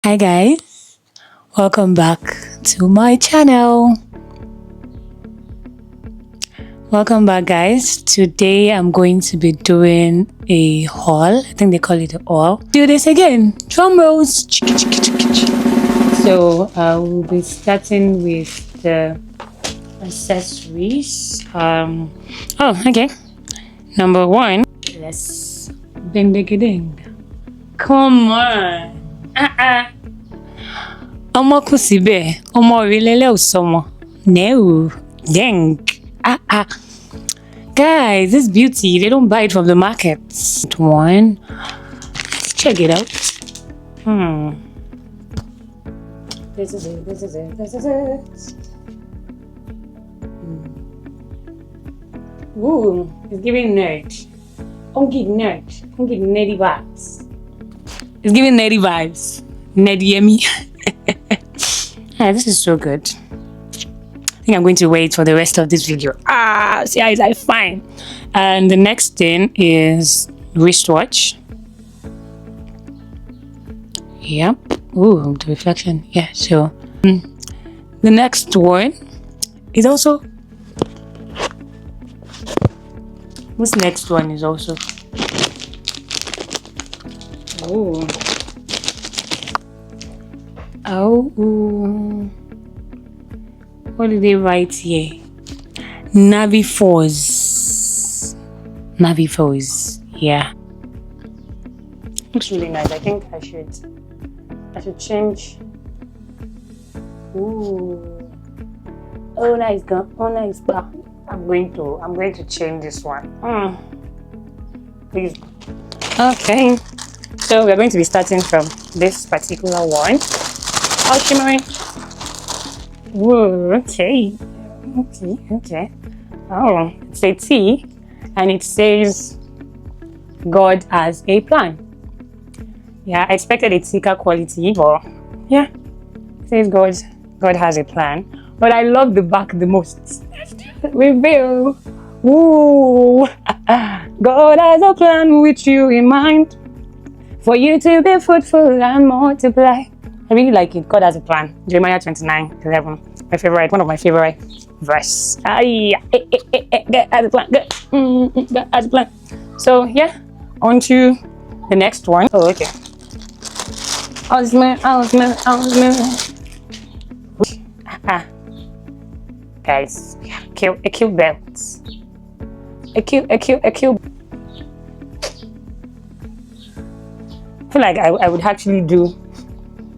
Hi guys, welcome back to my channel. Welcome back guys. Today I'm going to be doing a haul. I think they call it a haul. Do this again. Drum rolls. So I will be starting with the accessories. Okay. Number one, let's ding ding ding. Come on. Ọmọ kù síbẹ̀, ọmọ òrìlélẹ̀ ò sọmọ. No, dang. Guys, this beauty, they don't buy it from the market. One, let's check it out. This is it. Ooh, it's giving nerd. I'm getting nerd. I'm getting nerdy vibes. It's giving nerdy vibes. Nerdy yummy. Yeah, this is so good. I think I'm going to wait for the rest of this video. See how it's like fine. And the next thing is wristwatch. Yep. Ooh, the reflection. Yeah, so the next one is also this next one is also what did they write here? Navifors. Yeah, looks really nice. I think I should change. Oh nice girl. I'm going to change this one. Please. Okay, so we're going to be starting from this particular one. Oh, shimmering. Whoa, okay. Oh, it's a T and it says God has a plan. Yeah, I expected a thicker quality, but yeah, it says God has a plan. But I love the back the most. Reveal. Ooh. God has a plan with you in mind, for you to be fruitful and multiply. I really like it. God has a plan. Jeremiah 29:11. My favorite, one of my favorite verse. God has a plan. God has a plan. So yeah, on to the next one. Oh, okay. Osman. Guys, a cute belt. A cute. I feel like I would actually do